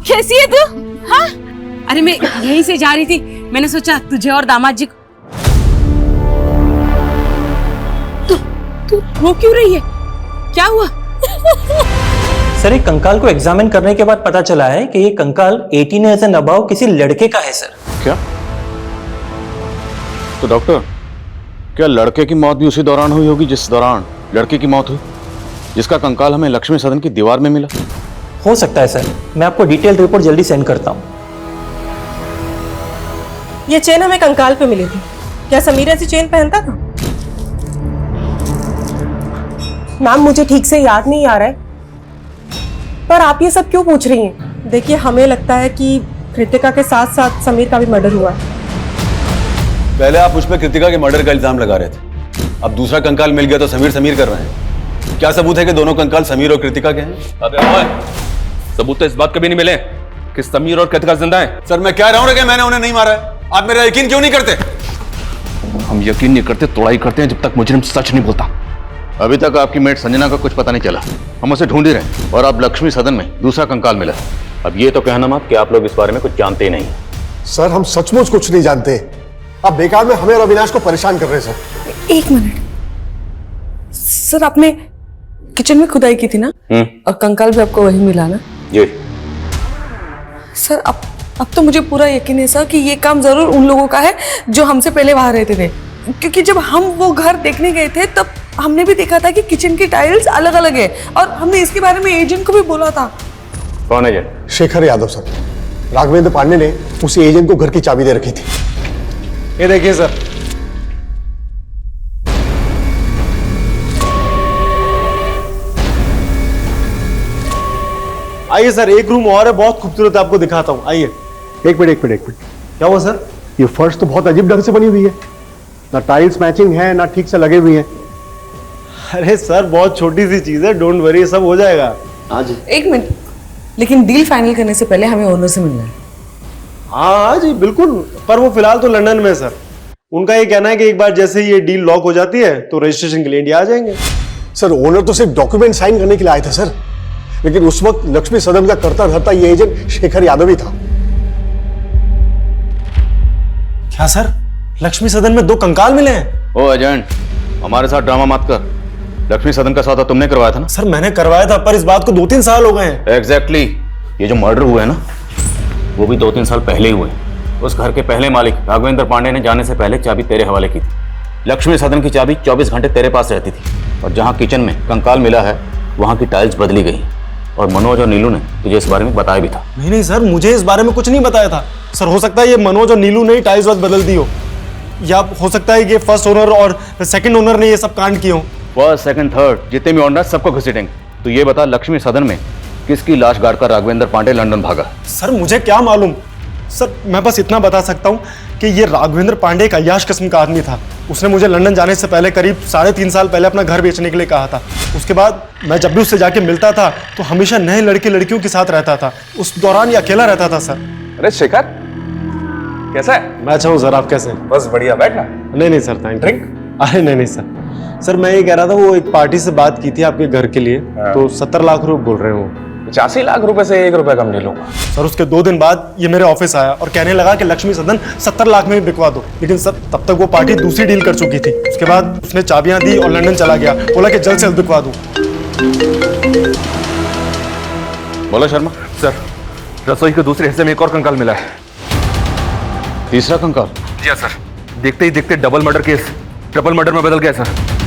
[SPEAKER 6] कैसी है तू? हाँ? अरे मैं यहीं से जा रही थी, मैंने सोचा तुझे और दामाद जी को। तू रो क्यों रही है? क्या हुआ?
[SPEAKER 11] सर, एक कंकाल को एग्जामिन करने के बाद पता चला है कि ये कंकाल 18 ईयर्स एंड अबव किसी लड़के का है सर।
[SPEAKER 2] क्या? तो डॉक्टर, क्या लड़के की मौत भी उसी दौरान हुई होगी जिस दौरान लड़की की मौत हुई, जिसका कंकाल हमें लक्ष्मी सदन की दीवार में मिला?
[SPEAKER 11] हो सकता है सर, मैं आपको डिटेल रिपोर्ट जल्दी सेंड करता हूँ।
[SPEAKER 12] ये चेन हमें कंकाल पे मिली थी। क्या समीर ऐसी चेन पहनता था? नाम मुझे ठीक से याद नहीं आ रहा है, पर आप ये सब क्यों पूछ रही हैं? देखिए, हमें लगता है कि कृतिका के साथ साथ समीर का भी मर्डर हुआ है।
[SPEAKER 8] पहले आप उस पर कृतिका के मर्डर का इल्जाम लगा रहे थे, अब दूसरा कंकाल मिल गया तो समीर समीर कर रहे हैं। क्या सबूत है कि दोनों कंकाल समीर और कृतिका के हैं?
[SPEAKER 1] अबे ओए, सबूत तो इस बात के भी नहीं मिले कि समीर और कृतिका जिंदा हैं।
[SPEAKER 8] सर, मैं कह रहा हूं कि मैंने उन्हें नहीं मारा है, आप मेरा यकीन क्यों नहीं करते?
[SPEAKER 1] हम यकीन नहीं करते, तोड़ाई करते हैं जब तक मुजरिम सच नहीं बोलता।
[SPEAKER 2] अभी तक आपकी मेट संजना का कुछ पता नहीं चला, हम उसे ढूंढ ही रहे हैं, और अब लक्ष्मी सदन में दूसरा कंकाल मिला। अब ये तो कहना मत कि आप लोग इस बारे में कुछ जानते ही नहीं।
[SPEAKER 4] सर, हम सचमुच कुछ नहीं जानते। आप बेकार में हमें और अविनाश को परेशान कर रहे हैं सर।
[SPEAKER 9] एक मिनट सर, आपने किचन में खुदाई की थी ना, और कंकाल भी आपको वही मिला ना?
[SPEAKER 2] जी
[SPEAKER 9] सर, अब तो मुझे पूरा यकीन है सर कि ये काम जरूर उन लोगों का है जो हमसे पहले वहां रहते थे, क्योंकि जब हम वो घर देखने गए थे तब हमने भी देखा था कि किचन की टाइल्स अलग अलग है, और हमने इसके बारे में एजेंट को भी बोला था।
[SPEAKER 2] कौन एजेंट?
[SPEAKER 4] शेखर यादव सर। राघवेंद्र पांडे ने उसी एजेंट को घर की चाबी दे रखी थी।
[SPEAKER 10] ये देखिए सर, आइए सर, एक रूम और है, बहुत खूबसूरत है, आपको दिखाता हूँ। आइए।
[SPEAKER 4] एक मिनट।
[SPEAKER 10] क्या हुआ सर?
[SPEAKER 4] ये फर्श तो बहुत अजीब ढंग से बनी हुई है, ना टाइल्स मैचिंग है ना ठीक से लगे हुए हैं।
[SPEAKER 10] अरे सर, बहुत छोटी सी चीज है, डोंट वरी, सब हो जाएगा। हाँ जी।
[SPEAKER 9] एक मिनट, लेकिन डील फाइनल करने से पहले हमें ओनर से मिलना है।
[SPEAKER 10] हाँ जी बिल्कुल, पर वो फिलहाल तो लंदन में है सर। उनका ये कहना है कि एक बार जैसे ये डील लॉक हो जाती है तो रजिस्ट्रेशन के लिए इंडिया आ जाएंगे।
[SPEAKER 4] सर, ओनर तो सिर्फ डॉक्यूमेंट साइन करने के लिए आए थे सर, लेकिन उस वक्त लक्ष्मी सदन का करता धरता ये एजेंट शेखर यादव ही था।
[SPEAKER 10] क्या सर, लक्ष्मी सदन में 2 कंकाल मिले हैं?
[SPEAKER 2] ओ एजेंट, हमारे साथ ड्रामा मत कर। लक्ष्मी सदन का सौदा तुमने करवाया था ना?
[SPEAKER 10] सर, मैंने करवाया था, पर इस बात को 2-3 साल हो गए हैं।
[SPEAKER 2] एग्जैक्टली। ये जो मर्डर हुआ है ना, वो भी 2-3 साल पहले ही हुए। उस घर के पहले मालिक राघवेंद्र पांडे ने जाने से पहले चाबी तेरे हवाले की थी। लक्ष्मी सदन की चाबी 24 घंटे तेरे पास रहती थी, और जहाँ किचन में कंकाल मिला है वहाँ की टाइल्स बदली गई, और मनोज और नीलू ने तुझे इस बारे में बताया भी था।
[SPEAKER 10] नहीं सर, मुझे इस बारे में कुछ नहीं बताया था। सर, हो सकता है ये मनोज और नीलू ने ही टाइल्स बदल दी हो, या हो सकता है ये फर्स्ट ओनर और सेकंड ओनर ने ये सब कांड किए हो।
[SPEAKER 2] फर्स्ट, सेकंड, थर्ड जितने भी ओनर सबको घसीटेंगे। तो ये बता, लक्ष्मी सदन में किसकी लाश गाड़कर राघवेंद्र पांडे लंदन भागा?
[SPEAKER 10] सर, मुझे क्या मालूम। सर, मैं बस इतना बता सकता हूँ कि ये राघवेंद्र पांडे एक अय्याश किस्म का आदमी था। उसने मुझे लंदन जाने से पहले करीब 3.5 साल पहले अपना घर बेचने के लिए कहा था। उसके बाद मैं जब भी उससे जाके मिलता था तो हमेशा नए लड़के लड़कियों के साथ रहता था। उस दौरान ये अकेला रहता था सर।
[SPEAKER 1] अरे शेखर, कैसा है?
[SPEAKER 10] मैं अच्छा हूँ सर, आप कैसे हैं?
[SPEAKER 1] बस बढ़िया, बैठना।
[SPEAKER 10] नहीं सर, थैंक यू। अरे नहीं सर। सर, मैं ये कह रहा था, वो एक पार्टी से बात की थी आपके घर के लिए, तो 70 लाख रुपए बोल रहे हो।
[SPEAKER 1] 85 लाख रुपए से 1 रुपए कम नहीं लूंगा।
[SPEAKER 10] सर, उसके 2 दिन बाद ये मेरे ऑफिस आया और कहने लगा कि लक्ष्मी सदन 70 लाख में भी बिकवा दो। लेकिन सर, तब तक वो पार्टी दूसरी डील कर चुकी थी। उसके बाद उसने चाबियां दी और लंदन चला गया, बोला कि जल्द से जल्द बिकवा दूं।
[SPEAKER 2] बोलो शर्मा।
[SPEAKER 1] सर, रसोई के दूसरे हिस्से में एक और कंकाल मिला है।
[SPEAKER 2] तीसरा कंकाल?
[SPEAKER 1] जी सर, देखते ही देखते double murder case triple murder में बदल गया सर।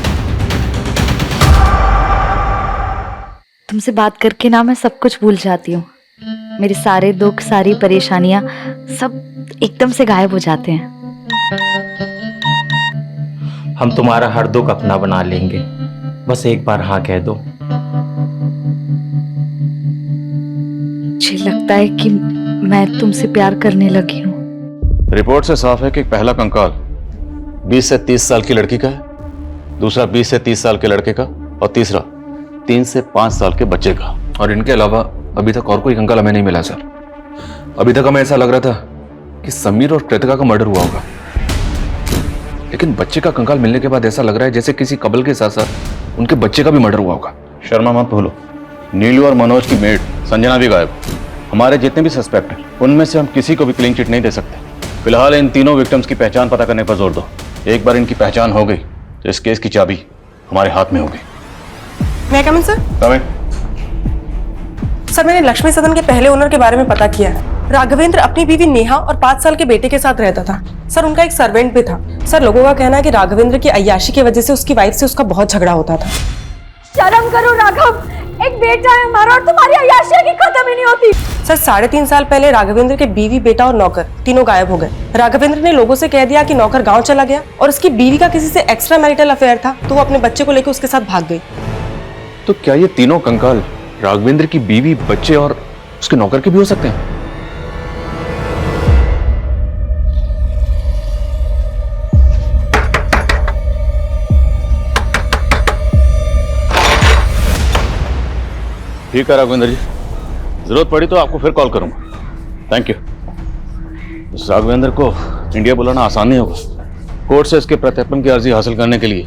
[SPEAKER 7] तुमसे बात करके ना मैं सब कुछ भूल जाती हूँ। मेरे सारे दुख, सारी परेशानियां सब एकदम से गायब हो जाते हैं।
[SPEAKER 11] हम तुम्हारा हर दुख अपना बना लेंगे, बस एक बार हाँ कह दो।
[SPEAKER 7] मुझे
[SPEAKER 5] लगता है कि मैं तुमसे प्यार करने लगी हूँ।
[SPEAKER 2] रिपोर्ट से साफ है कि पहला कंकाल 20 से 30 साल की लड़की का है, दूसरा 20 से 30 साल के लड़के का और तीसरा 3 से 5 साल के बच्चे का।
[SPEAKER 1] और इनके अलावा अभी तक और कोई कंकाल हमें नहीं मिला सर। अभी तक हमें ऐसा लग रहा था कि समीर और कृतिका का मर्डर हुआ होगा, लेकिन बच्चे का कंकाल मिलने के बाद ऐसा लग रहा है जैसे किसी कपल के साथ साथ उनके बच्चे का भी मर्डर हुआ होगा।
[SPEAKER 2] शर्मा मत भूलो, नीलू और मनोज की मेड संजना भी गायब। हमारे जितने भी सस्पेक्ट हैं उनमें से हम किसी को भी क्लीन चिट नहीं दे सकते। फिलहाल इन तीनों विक्टिम्स की पहचान पता करने पर जोर दो। एक बार इनकी पहचान हो गई तो इस केस की चाबी हमारे हाथ में होगी।
[SPEAKER 12] मैं कमिंग सर?
[SPEAKER 2] कमिंग।
[SPEAKER 12] सर, मैंने लक्ष्मी सदन के पहले ओनर के बारे में पता किया है। राघवेंद्र अपनी बीवी नेहा और 5 साल के बेटे के साथ रहता था। सर, उनका एक सर्वेंट भी था। सर, लोगों का कहना है कि राघवेंद्र की अय्याशी की वजह से उसकी वाइफ से उसका बहुत झगड़ा होता था।
[SPEAKER 7] शर्म करो राघव, एक बेटा है हमारा और तुम्हारी अय्याशी की खत्म ही नहीं होती।
[SPEAKER 12] सर, 3.5 साल पहले राघवेंद्र के बीवी, बेटा और नौकर तीनों गायब हो गए। राघवेंद्र ने लोगों से कह दिया कि नौकर गांव चला गया और उसकी बीवी का किसी से एक्स्ट्रा मैरिटल अफेयर था, तो वो अपने बच्चे को लेकर उसके साथ भाग गई।
[SPEAKER 1] तो क्या ये तीनों कंकाल राघवेंद्र की बीवी, बच्चे और उसके नौकर के भी हो सकते हैं?
[SPEAKER 2] ठीक है राघवेंद्र जी, जरूरत पड़ी तो आपको फिर कॉल करूंगा। Thank you. इस राघवेंद्र को इंडिया बुलाना आसान नहीं होगा। कोर्ट से इसके प्रत्यर्पण की अर्जी हासिल करने के लिए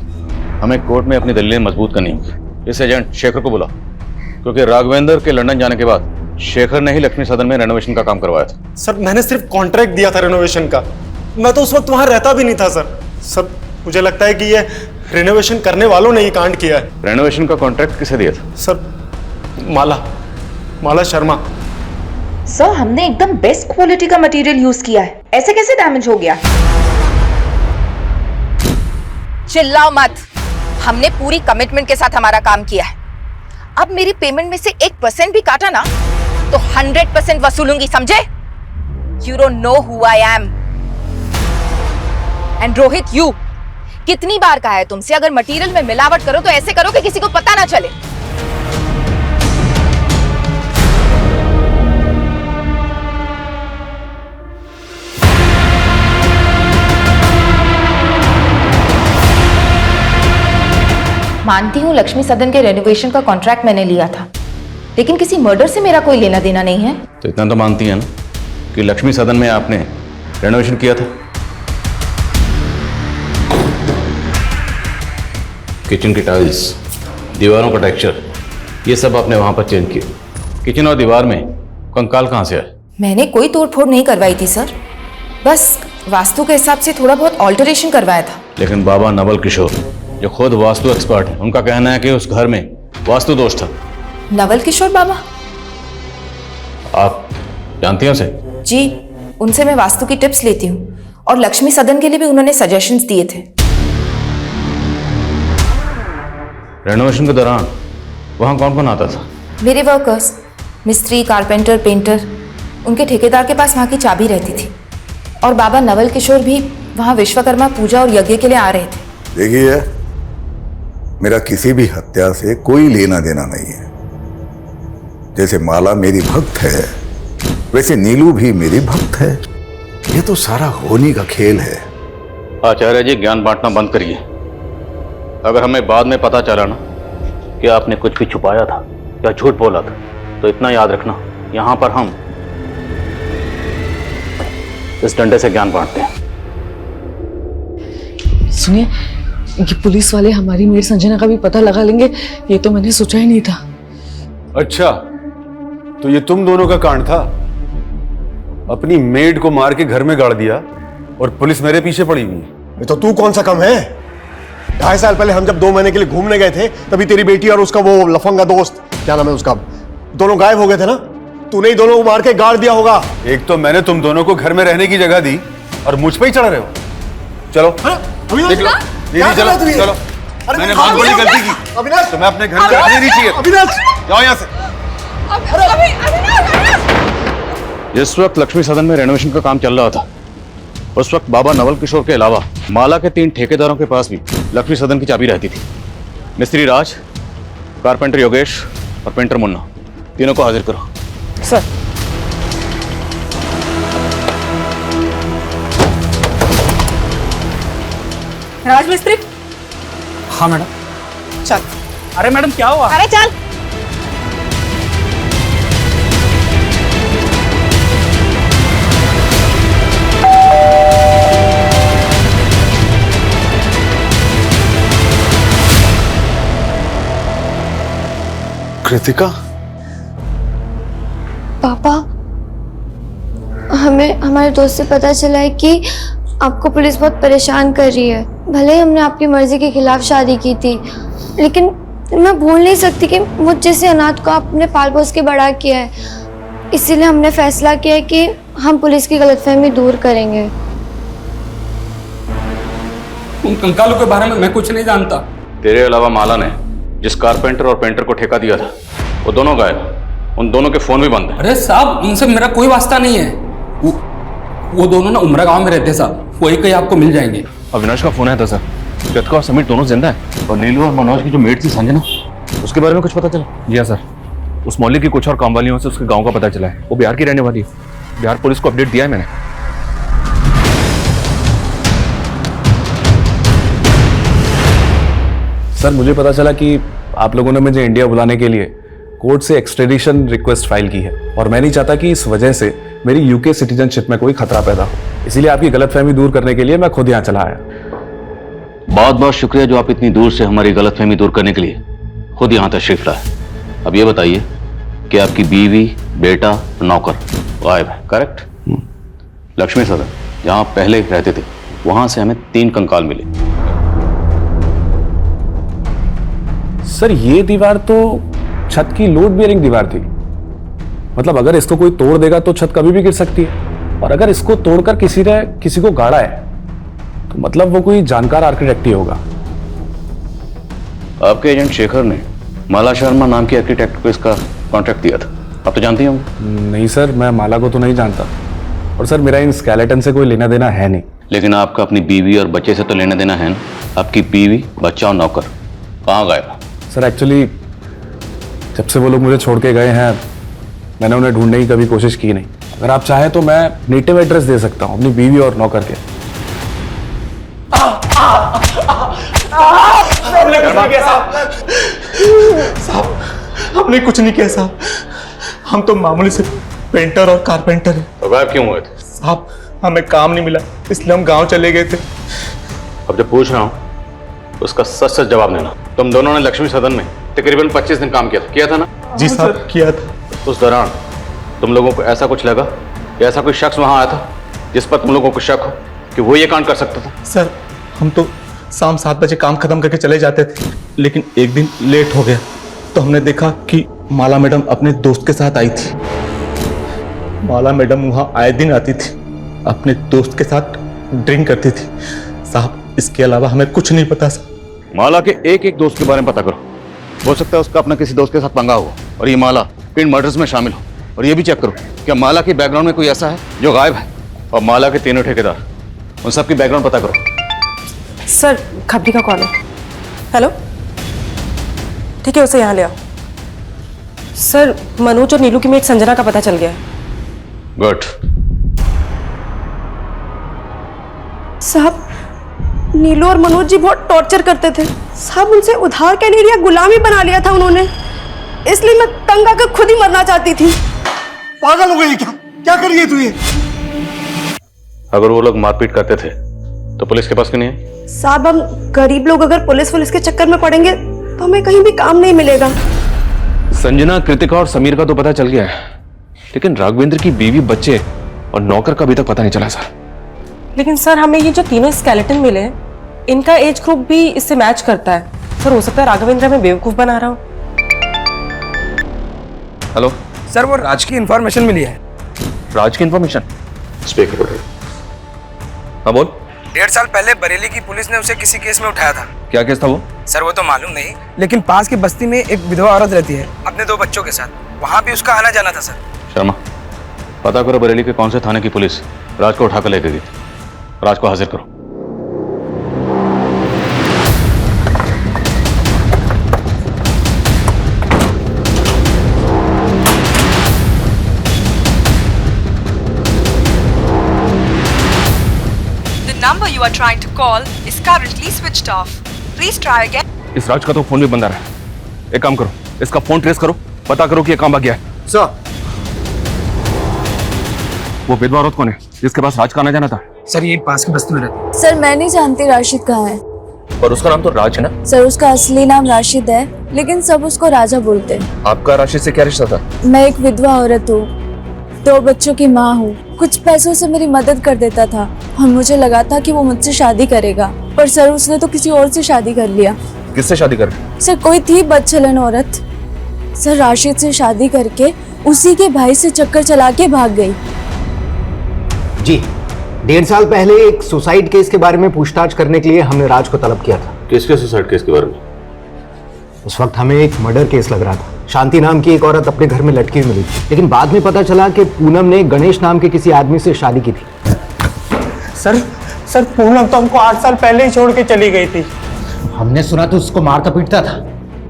[SPEAKER 2] हमें कोर्ट में अपनी दलीलें मजबूत करनी होगी। इस एजेंट शेखर को बुला, क्योंकि राघवेंद्र के लंदन जाने के बाद शेखर ने ही लक्ष्मी सदन में रेनोवेशन का काम करवाया था।
[SPEAKER 13] सर, मैंने सिर्फ कॉन्ट्रैक्ट दिया था रेनोवेशन का। मैं तो उस वक्त वहां रहता भी नहीं था सर। सर, मुझे लगता है कि ये रेनोवेशन करने वालों ने ये कांड किया है।
[SPEAKER 2] रेनोवेशन का कॉन्ट्रैक्ट किसे दिया था?
[SPEAKER 13] सर, माला शर्मा।
[SPEAKER 14] सर, हमने एकदम बेस्ट क्वालिटी का मटेरियल यूज किया है, ऐसे कैसे डैमेज हो गया? चिल्लाओ मत, हमने पूरी कमिटमेंट के साथ हमारा काम किया है। अब मेरी पेमेंट में से 1% भी काटा ना तो 100% वसूलूंगी, समझे? You don't know who I am. And Rohit, you कितनी बार कहा है तुमसे, अगर मटेरियल में मिलावट करो तो ऐसे करो कि किसी को पता ना चले। मानती हूँ लक्ष्मी सदन के रेनोवेशन का कॉन्ट्रैक्ट मैंने लिया था, लेकिन किसी मर्डर से मेरा कोई लेना देना नहीं है।
[SPEAKER 2] तो इतना तो मानती है ना कि लक्ष्मी सदन में आपने रेनोवेशन किया था? किचन की टाइल्स, दीवारों का टेक्सचर, ये सब आपने वहां पर चेंज किया। किचन और दीवार में कंकाल कहाँ से आए?
[SPEAKER 14] मैंने कोई तोड़फोड़ नहीं करवाई थी सर, बस वास्तु के हिसाब से थोड़ा बहुत ऑल्टरेशन करवाया था।
[SPEAKER 2] लेकिन बाबा नवल किशोर, जो खुद वास्तु एक्सपर्ट है, उनका कहना है कि उस घर में वास्तु दोष था।
[SPEAKER 14] नवल किशोर बाबा?
[SPEAKER 2] आप जानती हैं उसे?
[SPEAKER 14] जी, उनसे मैं वास्तु की टिप्स लेती हूँ और लक्ष्मी सदन के लिए भी उन्होंने सजेशंस दिए थे।
[SPEAKER 2] रेनोवेशन के दौरान वहां कौन कौन आता था?
[SPEAKER 14] मेरे वर्कर्स, मिस्त्री, कारपेंटर, पेंटर, उनके ठेकेदार के पास वहाँ की चाबी रहती थी। और बाबा नवल किशोर भी वहाँ विश्वकर्मा पूजा और यज्ञ के लिए आ रहे थे।
[SPEAKER 3] देखिए, मेरा किसी भी हत्या से कोई लेना देना नहीं है। जैसे माला मेरी भक्त है, वैसे नीलू भी मेरी भक्त है। ये तो सारा होनी का खेल है।
[SPEAKER 2] आचार्य जी, ज्ञान बांटना बंद करिए। अगर हमें बाद में पता चला ना कि आपने कुछ भी छुपाया था या झूठ बोला था, तो इतना याद रखना, यहां पर हम इस डंडे से ज्ञान बांटते हैं।
[SPEAKER 9] सुनिए, ये पुलिस वाले हमारी मेड संजना का भी पता लगा लेंगे, ये तो मैंने सोचा ही नहीं था।
[SPEAKER 8] अच्छा, तो ये तुम दोनों का कांड था? अपनी मेड को मार के घर में गाड़ दिया और पुलिस मेरे पीछे पड़ी हुई है।
[SPEAKER 4] तो तू कौन सा कम है? 2.5 साल पहले हम जब 2 महीने के लिए घूमने गए थे, तभी तेरी बेटी और उसका वो लफंगा दोस्त, क्या नाम है उसका, दोनों गायब हो गए थे ना? तूने ही दोनों को मार के गाड़ दिया होगा।
[SPEAKER 8] एक तो मैंने तुम दोनों को घर में रहने की जगह दी और मुझ पे ही चढ़ रहे हो। चलो देख लो, चलो चलो, मैंने बहुत बड़ी गलती की।
[SPEAKER 4] अविनाश,
[SPEAKER 8] तुम्हें अपने घर में रहने नहीं चाहिए।
[SPEAKER 4] अविनाश,
[SPEAKER 8] जाओ यहाँ से।
[SPEAKER 2] जिस वक्त लक्ष्मी सदन में रेनोवेशन का काम चल रहा था, उस वक्त बाबा नवल किशोर के अलावा माला के 3 ठेकेदारों के पास भी लक्ष्मी सदन की चाबी रहती थी। मिस्त्री राज, कारपेंटर योगेश और पेंटर मुन्ना, तीनों को हाजिर करो।
[SPEAKER 12] सर।
[SPEAKER 9] राजमिस्त्री।
[SPEAKER 11] हाँ मैडम।
[SPEAKER 9] चल।
[SPEAKER 11] अरे मैडम क्या हुआ?
[SPEAKER 9] अरे चल।
[SPEAKER 8] कृतिका,
[SPEAKER 15] पापा, हमें हमारे दोस्त से पता चला है कि आपको पुलिस बहुत परेशान कर रही है। भले ही हमने आपकी मर्जी के खिलाफ शादी की थी, लेकिन मैं भूल नहीं सकती कि मुझ जैसे अनाथ को आपने पाल पोस के बड़ा किया है। इसीलिए हमने फैसला किया है कि हम पुलिस की गलतफहमी दूर करेंगे।
[SPEAKER 11] उन कंकालों के बारे में मैं कुछ नहीं जानता।
[SPEAKER 2] तेरे अलावा माला ने जिस कारपेंटर और पेंटर को ठेका दिया था वो दोनों गायब। उन दोनों के फोन भी बंद है।
[SPEAKER 11] अरे साहब उनसे मेरा कोई वास्ता नहीं है। वो दोनों ना उमरा गांव में रहते हैं साहब, वही कहीं आपको मिल जाएंगे।
[SPEAKER 1] अविनाश का फोन आया था सर, कृतिका और समीर दोनों जिंदा है। और नीलू और मनोज की जो मेट थी संजना, उसके बारे में कुछ पता चला? जी हाँ सर, उस मोहल्ले की कुछ और काम वालियों से उसके गांव का पता चला है। वो बिहार की रहने वाली है। बिहार पुलिस को अपडेट दिया है मैंने।
[SPEAKER 16] सर मुझे पता चला कि आप लोगों ने मुझे इंडिया बुलाने के लिए कोर्ट से एक्सट्रेडिशन रिक्वेस्ट फाइल की है, और मैं नहीं चाहता कि इस वजह से मेरी यूके सिटीजनशिप में कोई खतरा पैदा हो। इसीलिए आपकी गलतफहमी दूर करने के लिए मैं खुद यहाँ चला आया।
[SPEAKER 2] बहुत बहुत शुक्रिया जो आप इतनी दूर से हमारी गलतफहमी दूर करने के लिए खुद यहाँ तशरीफ लाए। अब ये बताइए कि आपकी बीवी, बेटा, नौकर गायब है, करेक्ट? लक्ष्मी सदन जहाँ आप पहले रहते थे वहां से हमें 3 कंकाल मिले।
[SPEAKER 16] सर ये दीवार तो छत की लोड बेयरिंग दीवार थी। मतलब अगर इसको कोई तोड़ देगा तो छत कभी भी गिर सकती है, और अगर इसको तोड़कर किसी ने किसी को गाड़ा है तो मतलब वो कोई जानकार आर्किटेक्ट ही होगा।
[SPEAKER 2] आपके एजेंट शेखर ने माला शर्मा नाम की आर्किटेक्ट को इसका कॉन्ट्रैक्ट दिया था, आप तो जानते ही होंगे।
[SPEAKER 16] नहीं सर, मैं माला को तो नहीं जानता, और सर मेरा इन स्केलेटन से कोई लेना देना है नहीं।
[SPEAKER 2] लेकिन आपका अपनी बीवी और बच्चे से तो लेना देना है ना? आपकी बीवी, बच्चा और नौकर कहाँ गायब?
[SPEAKER 16] सर एक्चुअली जब से वो लोग मुझे छोड़ के गए हैं मैंने उन्हें ढूंढने की कभी कोशिश की नहीं। अगर आप चाहें तो मैं नेटिव एड्रेस दे सकता हूं अपनी बीवी और नौकर के।
[SPEAKER 13] हमने कुछ नहीं किया साहब, हम तो मामूली से पेंटर और कारपेंटर हैं।
[SPEAKER 2] तो गायब क्यों हुए थे?
[SPEAKER 13] साहब हमें काम नहीं मिला इसलिए हम गांव चले गए थे।
[SPEAKER 2] अब जब पूछ रहा हूं तो उसका सच सच जवाब देना। तुम दोनों ने लक्ष्मी सदन में तकरीबन 25 दिन काम किया था ना?
[SPEAKER 13] जी साहब किया था।
[SPEAKER 2] उस दौरान तुम लोगों को ऐसा कुछ लगा या ऐसा कोई शख्स वहां आया था जिस पर तुम लोगों को शक हो कि वो ये कांड कर सकता था?
[SPEAKER 13] सर हम तो शाम 7 बजे काम खत्म करके चले जाते थे, लेकिन एक दिन लेट हो गया तो हमने देखा कि माला मैडम अपने दोस्त के साथ आई थी। माला मैडम वहां आए दिन आती थी, अपने दोस्त के साथ ड्रिंक करती थी। साहब इसके अलावा हमें कुछ नहीं पता सर।
[SPEAKER 2] माला के एक एक दोस्त के बारे में पता करो, हो सकता है उसका अपना किसी दोस्त के साथ पंगा हो और ये माला इन मर्डर्स में शामिल हो। और ये भी चेक करो क्या माला के बैकग्राउंड में कोई ऐसा है जो गायब है, और माला के तीनों ठेकेदार, उन सब की बैकग्राउंड पता करो।
[SPEAKER 12] सर खबरी का कॉल है। हेलो, ठीक है उसे यहाँ ले आओ। सर मनोज और नीलू की मेट संजना का पता चल गया है।
[SPEAKER 2] गुड।
[SPEAKER 9] साहब नीलू और मनोज जी बहुत टॉर्चर करते थे साहब, उनसे उधार क्या नहीं लिया, गुलामी बना लिया था उन्होंने, इसलिए मैं तंग आकर खुद ही मरना चाहती थी।
[SPEAKER 10] पागल हो गई क्या? क्या कर रही है तू ये?
[SPEAKER 2] अगर वो लोग मारपीट करते थे तो पुलिस के पास क्यों नहीं है?
[SPEAKER 9] साहब हम गरीब लोग अगर पुलिस के चक्कर में पड़ेंगे तो हमें कहीं भी काम नहीं मिलेगा।
[SPEAKER 1] संजना, कृतिका और समीर का तो पता चल गया है, लेकिन राघवेंद्र की बीवी, बच्चे और नौकर का अभी तक पता नहीं चला सर।
[SPEAKER 12] लेकिन सर हमें ये जो तीनों स्केलेटन मिले हैं इनका एज ग्रुप भी इससे मैच करता है। सर हो सकता है राघवेंद्र में बेवकूफ बना रहा हूँ।
[SPEAKER 1] हेलो
[SPEAKER 11] सर वो राज की इंफॉर्मेशन मिली है।
[SPEAKER 1] राज की इंफॉर्मेशन?
[SPEAKER 2] स्पीकर।
[SPEAKER 1] हाँ बोल।
[SPEAKER 11] 1.5 साल पहले बरेली की पुलिस ने उसे किसी केस में उठाया था।
[SPEAKER 1] क्या केस था वो?
[SPEAKER 11] सर वो तो मालूम नहीं, लेकिन पास की बस्ती में एक विधवा औरत रहती है अपने 2 बच्चों के साथ, वहाँ भी उसका आना जाना था सर।
[SPEAKER 2] शर्मा पता करो बरेली के कौन से थाने की पुलिस राज को उठाकर लेकर गई। राज को हाजिर करो।
[SPEAKER 9] number you are trying to call is currently switched off. Please try again.
[SPEAKER 1] इस राज का तो फोन भी बंद आ रहा है। एक काम करो, इसका फोन ट्रेस करो, पता करो कि ये काम आ गया है।
[SPEAKER 4] सर।
[SPEAKER 1] वो विधवा औरत कौन है जिसके पास राज का आना जाना था?
[SPEAKER 9] सर ये पास की बस्ती में रहती है।
[SPEAKER 15] सर मैं नहीं जानती राशिद कहाँ है।
[SPEAKER 1] और उसका नाम तो राज है ना?
[SPEAKER 15] सर उसका असली नाम राशिद है, लेकिन सब उसको राजा बोलते हैं।
[SPEAKER 1] आपका राशिद से क्या रिश्ता था?
[SPEAKER 15] मैं एक विधवा औरत हूँ, 2 बच्चों की माँ हूँ। कुछ पैसों से मेरी मदद कर देता था और मुझे लगा था कि वो मुझसे शादी करेगा, पर सर उसने तो किसी और से शादी कर लिया।
[SPEAKER 1] किससे शादी कर?
[SPEAKER 15] सर कोई थी बदचलन औरत। सर राशिद से शादी करके उसी के भाई से चक्कर चला के भाग गई।
[SPEAKER 17] जी 1.5 साल पहले एक सुसाइड केस के बारे में पूछताछ करने के लिए हमने राज को तलब किया था।
[SPEAKER 2] किसके सुसाइड केस के बारे में?
[SPEAKER 17] उस वक्त हमें एक मर्डर केस लग रहा था। शांति नाम की एक औरत अपने घर में लटकी हुई मिली थी, लेकिन बाद में पता चला कि पूनम ने गणेश नाम के किसी आदमी से शादी की थी।
[SPEAKER 11] सर पूनम तो हमको 8 साल पहले ही छोड़ के चली गई थी।
[SPEAKER 17] हमने सुना तू उसको मारता पीटता था।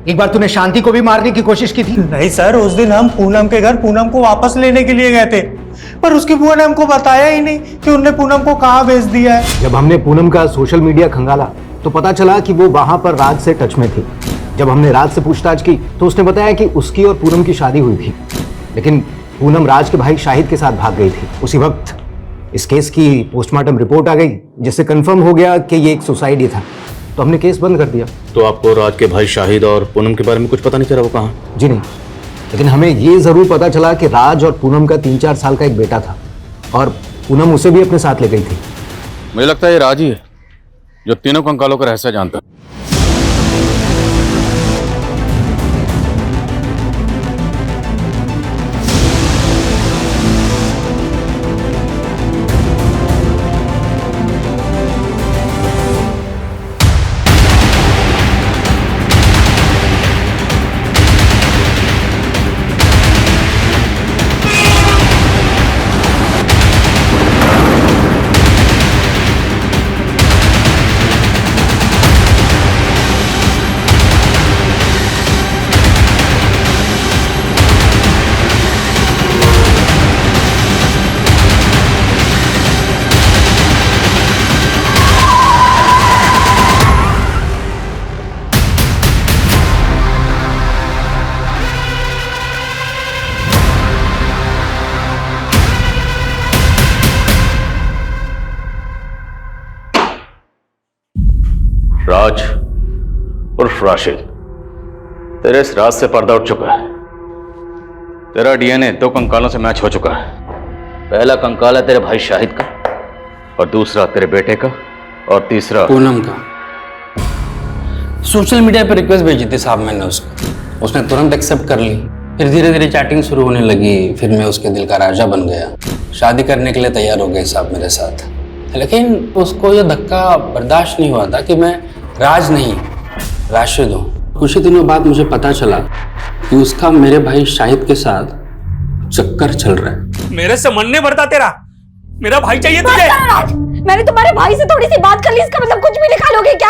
[SPEAKER 17] एक बार तूने शांति को भी मारने की कोशिश की थी।
[SPEAKER 11] नहीं सर, उस दिन हम पूनम के घर पूनम को वापस लेने के लिए गए थे, पर उसकी बुआ ने हमको बताया ही नहीं कि उनने पूनम को कहाँ भेज दिया है।
[SPEAKER 17] जब हमने पूनम का सोशल मीडिया खंगाला तो पता चला कि वो वहां पर राज से टच में थी। जब हमने राज से पूछताछ की तो उसने बताया कि उसकी और पूनम की शादी हुई थी, लेकिन पूनम राज के भाई शाहिद के साथ भाग गई थी। उसी वक्त इस केस की पोस्टमार्टम रिपोर्ट आ गई, जिससे कंफर्म हो गया कि ये एक सुसाइड ही था, तो हमने केस बंद कर दिया।
[SPEAKER 2] तो आपको राज के भाई शाहिद और पूनम के बारे में कुछ पता नहीं चला? वो कहाँ?
[SPEAKER 17] जी नहीं, लेकिन हमें ये जरूर पता चला कि राज और पूनम का 3-4 साल का एक बेटा था और पूनम उसे भी अपने साथ ले गई थी।
[SPEAKER 2] मुझे लगता है ये राज ही है जो तीनों कंकालों का रहस्य जानता है। राज उर्फ राशिद, तेरे इस राज से पर्दा उठ चुका है। तेरा डीएनए 2 कंकालों से मैच हो चुका है। पहला कंकाल है तेरे भाई शाहिद का, और दूसरा तेरे बेटे का, और तीसरा
[SPEAKER 18] पूनम का। सोशल मीडिया पर रिक्वेस्ट भेजी थी साहब मैंने उसको, उसने तुरंत एक्सेप्ट कर ली। फिर धीरे धीरे चैटिंग शुरू होने लगी, फिर मैं उसके दिल का राजा बन गया। शादी करने के लिए तैयार हो गए साहब मेरे साथ, लेकिन उसको यह धक्का बर्दाश्त नहीं हुआ था कि मैं राज नहीं राशिद हूँ। कुछ ही दिनों बाद मुझे पता चला कि उसका मेरे भाई शाहिद के साथ चक्कर चल रहा है।
[SPEAKER 11] मेरे से मन नहीं भरता तेरा, मेरा भाई चाहिए तुझे।
[SPEAKER 7] मैंने तुम्हारे भाई से थोड़ी सी बात कर ली, इसका मतलब कुछ भी निकालोगे क्या?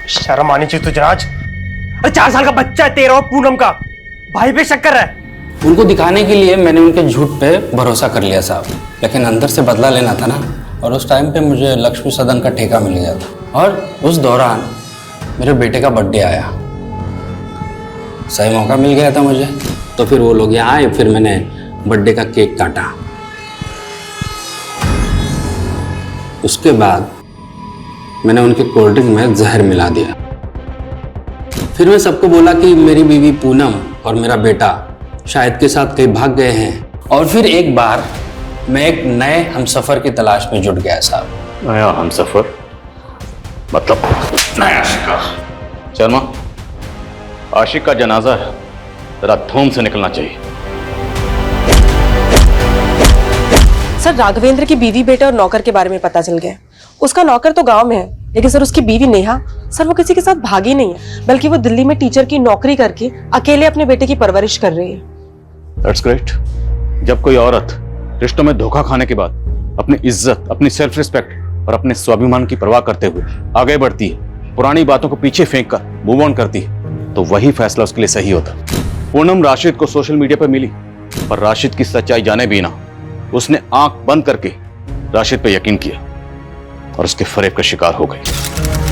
[SPEAKER 11] शर्म आनी चाहिए तुझे राज। अरे 4 साल का बच्चा है तेरा और पूनम का, भाई पे शक कर रहा है।
[SPEAKER 18] उनको दिखाने के लिए मैंने उनके झूठ पे भरोसा कर लिया साहब, लेकिन अंदर से बदला लेना था ना। और उस टाइम पे मुझे लक्ष्मी सदन का ठेका मिल गया था, और उस दौरान मेरे बेटे का बर्थडे आया। सही मौका मिल गया था मुझे, तो फिर वो लोग यहाँ आए, फिर मैंने बर्थडे का केक काटा। उसके बाद मैंने उनके कोल्ड ड्रिंक में जहर मिला दिया। फिर मैं सबको बोला कि मेरी बीवी पूनम और मेरा बेटा शाहिद के साथ कहीं भाग गए हैं। और फिर एक बार मैं एक नए हमसफर की तलाश में जुट गया साहब।
[SPEAKER 2] नया हमसफर मतलब नया शिकार। शर्मा, आशिक का जनाजा है, जरा धूम से निकलना चाहिए।
[SPEAKER 12] सर राघवेंद्र की बीवी, बेटे और नौकर के बारे में पता चल गया। उसका नौकर तो गांव में है, लेकिन सर उसकी बीवी नेहा, सर वो किसी के साथ भागी नहीं है, बल्कि वो दिल्ली में टीचर की नौकरी करके अकेले अपने बेटे की परवरिश कर रही है।
[SPEAKER 2] That's great। जब कोई औरत रिश्तों में धोखा खाने के बाद अपनी इज्जत, अपनी सेल्फ रिस्पेक्ट और अपने स्वाभिमान की परवाह करते हुए आगे बढ़ती है, पुरानी बातों को पीछे फेंक कर मूव ऑन करती है, तो वही फैसला उसके लिए सही होता। पूनम राशिद को सोशल मीडिया पर मिली, पर राशिद की सच्चाई जाने भी ना उसने आंख बंद करके राशिद पे यकीन किया। और उसके फरेब का शिकार हो गई।